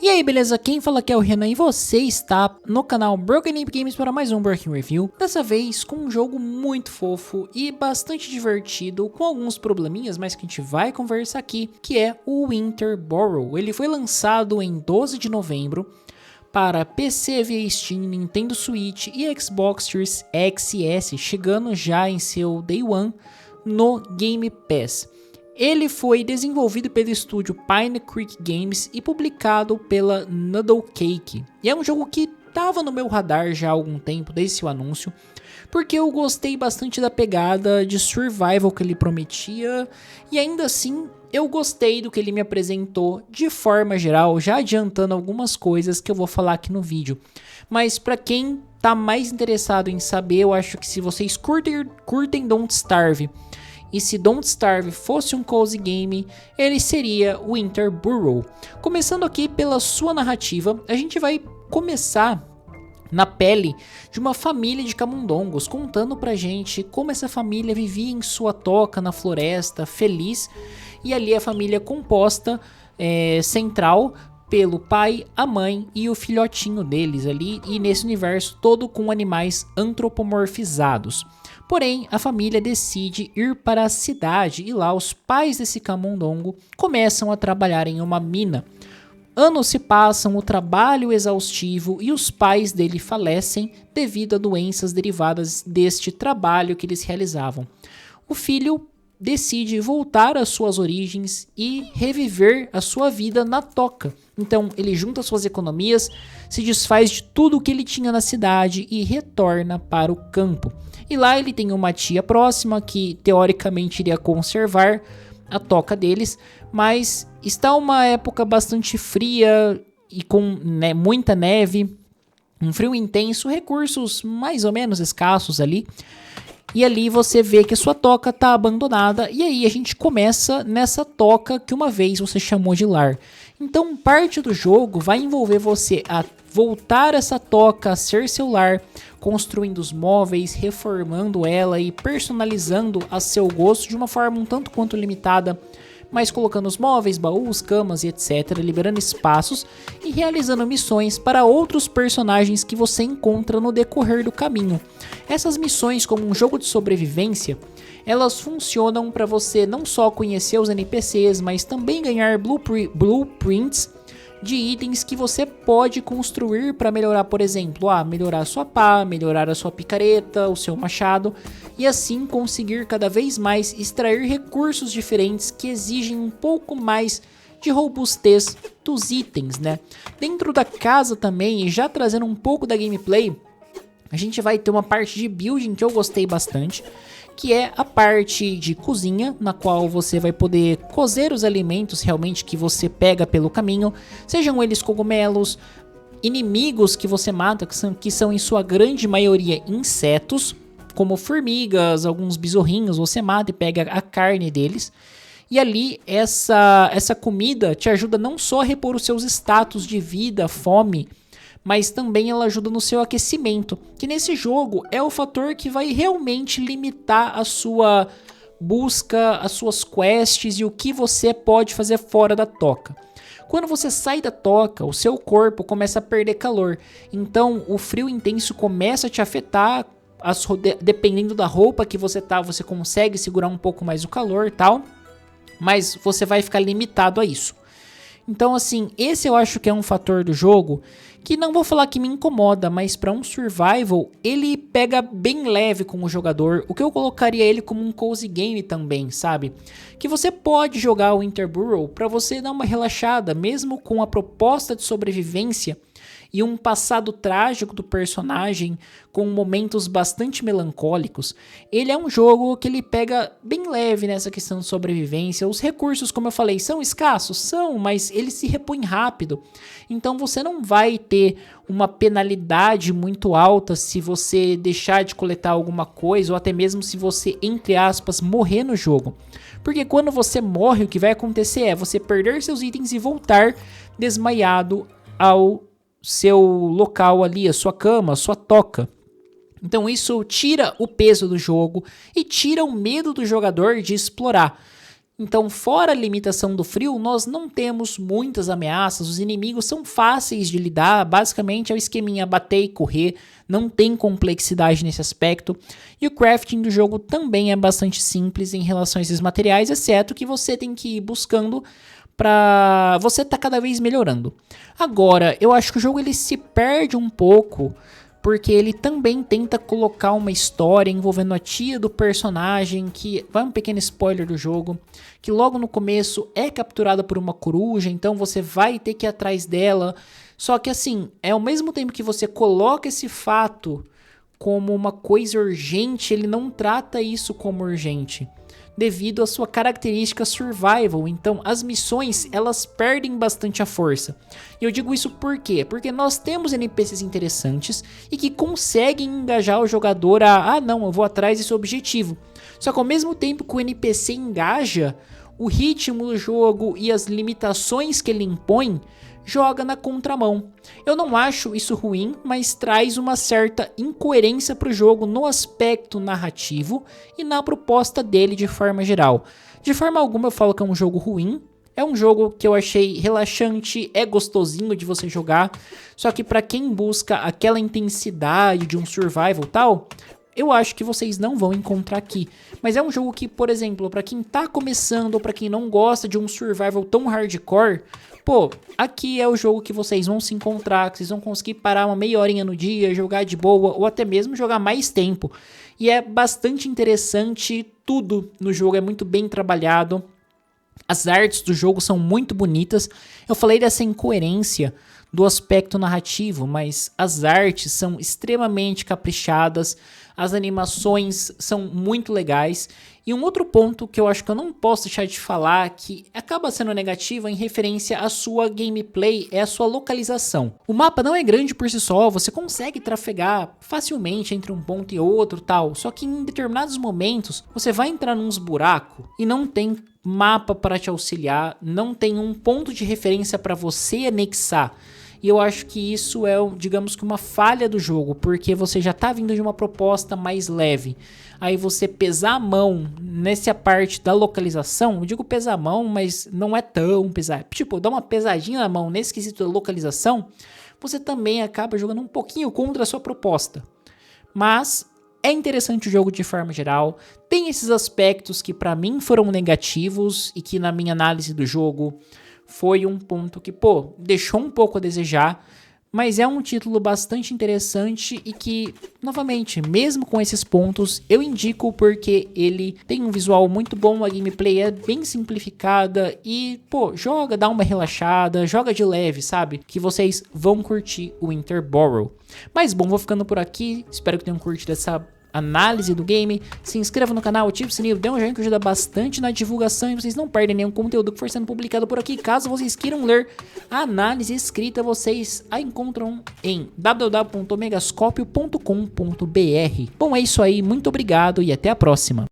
E aí, beleza? Quem fala aqui é o Renan e você está no canal Broken Ape Games para mais um Breaking Review. Dessa vez com um jogo muito fofo e bastante divertido, com alguns probleminhas, mas que a gente vai conversar aqui, que é o Winterborough. Ele foi lançado em 12 de novembro para PC via Steam, Nintendo Switch e Xbox Series X e S, chegando já em seu Day One no Game Pass. Ele foi desenvolvido pelo estúdio Pine Creek Games e publicado pela Noodle Cake. E é um jogo que estava no meu radar já há algum tempo, desde o anúncio, porque eu gostei bastante da pegada de survival que ele prometia, e ainda assim eu gostei do que ele me apresentou de forma geral, já adiantando algumas coisas que eu vou falar aqui no vídeo. Mas para quem tá mais interessado em saber, eu acho que se vocês curtem Don't Starve, e se Don't Starve fosse um cozy game, ele seria o Winterborough. Começando aqui pela sua narrativa, a gente vai começar na pele de uma família de camundongos, contando pra gente como essa família vivia em sua toca na floresta, feliz, e ali a família composta central pelo pai, a mãe e o filhotinho deles ali, e nesse universo todo com animais antropomorfizados. Porém, a família decide ir para a cidade e lá os pais desse camundongo começam a trabalhar em uma mina. Anos se passam, o trabalho exaustivo e os pais dele falecem devido a doenças derivadas deste trabalho que eles realizavam. O filho decide voltar às suas origens e reviver a sua vida na toca. Então ele junta suas economias, se desfaz de tudo o que ele tinha na cidade e retorna para o campo. E lá ele tem uma tia próxima que teoricamente iria conservar a toca deles, mas está uma época bastante fria e com muita neve, um frio intenso, recursos mais ou menos escassos ali. E ali você vê que a sua toca está abandonada, e aí a gente começa nessa toca que uma vez você chamou de lar. Então parte do jogo vai envolver você a voltar essa toca a ser seu lar, construindo os móveis, reformando ela e personalizando a seu gosto de uma forma um tanto quanto limitada, mas colocando os móveis, baús, camas e etc, liberando espaços e realizando missões para outros personagens que você encontra no decorrer do caminho. Essas missões, como um jogo de sobrevivência, elas funcionam para você não só conhecer os NPCs, mas também ganhar blueprints de itens que você pode construir para melhorar, por exemplo, melhorar a sua pá, melhorar a sua picareta, o seu machado, e assim conseguir cada vez mais extrair recursos diferentes que exigem um pouco mais de robustez dos itens, né? Dentro da casa também, e já trazendo um pouco da gameplay, a gente vai ter uma parte de building que eu gostei bastante, que é a parte de cozinha, na qual você vai poder cozer os alimentos realmente que você pega pelo caminho, sejam eles cogumelos, inimigos que você mata, que são em sua grande maioria insetos, como formigas, alguns besorrinhos, você mata e pega a carne deles. E ali essa comida te ajuda não só a repor os seus status de vida, fome, mas também ela ajuda no seu aquecimento, que nesse jogo é o fator que vai realmente limitar a sua busca, as suas quests e o que você pode fazer fora da toca. Quando você sai da toca, o seu corpo começa a perder calor, então o frio intenso começa a te afetar, dependendo da roupa que você tá, você consegue segurar um pouco mais o calor e tal, mas você vai ficar limitado a isso. Então assim, esse eu acho que é um fator do jogo que não vou falar que me incomoda, mas para um survival ele pega bem leve com o jogador, o que eu colocaria ele como um cozy game também, sabe? Que você pode jogar o Winterborough para você dar uma relaxada, mesmo com a proposta de sobrevivência e um passado trágico do personagem com momentos bastante melancólicos. Ele é um jogo que ele pega bem leve nessa questão de sobrevivência. Os recursos, como eu falei, são escassos? São, mas eles se repõem rápido. Então você não vai ter uma penalidade muito alta se você deixar de coletar alguma coisa, ou até mesmo se você, entre aspas, morrer no jogo. Porque quando você morre, o que vai acontecer é você perder seus itens e voltar desmaiado ao seu local ali, a sua cama, a sua toca. Então isso tira o peso do jogo e tira o medo do jogador de explorar. Então, fora a limitação do frio, nós não temos muitas ameaças, os inimigos são fáceis de lidar, basicamente é o esqueminha bater e correr, não tem complexidade nesse aspecto. E o crafting do jogo também é bastante simples em relação a esses materiais, exceto que você tem que ir buscando para você tá cada vez melhorando. Agora, eu acho que o jogo ele se perde um pouco porque ele também tenta colocar uma história envolvendo a tia do personagem, que vai um pequeno spoiler do jogo, que logo no começo é capturada por uma coruja, então você vai ter que ir atrás dela. Só que assim, ao mesmo tempo que você coloca esse fato como uma coisa urgente, ele não trata isso como urgente, devido à sua característica survival. Então as missões elas perdem bastante a força. E eu digo isso por quê? Porque nós temos NPCs interessantes e que conseguem engajar o jogador a não, eu vou atrás desse objetivo. Só que ao mesmo tempo que o NPC engaja, o ritmo do jogo e as limitações que ele impõe joga na contramão. Eu não acho isso ruim, mas traz uma certa incoerência para o jogo no aspecto narrativo e na proposta dele de forma geral. De forma alguma eu falo que é um jogo ruim, é um jogo que eu achei relaxante, é gostosinho de você jogar, só que para quem busca aquela intensidade de um survival tal, eu acho que vocês não vão encontrar aqui. Mas é um jogo que, por exemplo, para quem tá começando ou para quem não gosta de um survival tão hardcore, pô, aqui é o jogo que vocês vão se encontrar, que vocês vão conseguir parar uma meia horinha no dia, jogar de boa ou até mesmo jogar mais tempo. E é bastante interessante, tudo no jogo é muito bem trabalhado. As artes do jogo são muito bonitas. Eu falei dessa incoerência do aspecto narrativo, mas as artes são extremamente caprichadas, as animações são muito legais. E um outro ponto que eu acho que eu não posso deixar de falar, que acaba sendo negativo em referência à sua gameplay, é a sua localização. O mapa não é grande por si só, você consegue trafegar facilmente entre um ponto e outro tal, só que em determinados momentos você vai entrar nos buracos e não tem mapa para te auxiliar, não tem um ponto de referência para você anexar. E eu acho que isso é, digamos que uma falha do jogo, porque você já tá vindo de uma proposta mais leve. Aí você pesar a mão nessa parte da localização, eu digo pesar a mão, mas não é tão pesado. Tipo, dar uma pesadinha na mão nesse quesito da localização, você também acaba jogando um pouquinho contra a sua proposta. Mas é interessante o jogo de forma geral, tem esses aspectos que pra mim foram negativos e que na minha análise do jogo foi um ponto que, pô, deixou um pouco a desejar, mas é um título bastante interessante e que, novamente, mesmo com esses pontos, eu indico porque ele tem um visual muito bom, a gameplay é bem simplificada e, pô, joga, dá uma relaxada, joga de leve, sabe? Que vocês vão curtir o Winterborough. Mas, bom, vou ficando por aqui, espero que tenham curtido essa análise do game. Se inscreva no canal, ative o sininho, dê um joinha que ajuda bastante na divulgação e vocês não perdem nenhum conteúdo que for sendo publicado por aqui. Caso vocês queiram ler a análise escrita, vocês a encontram em www.megascopio.com.br. Bom, é isso aí, muito obrigado e até a próxima.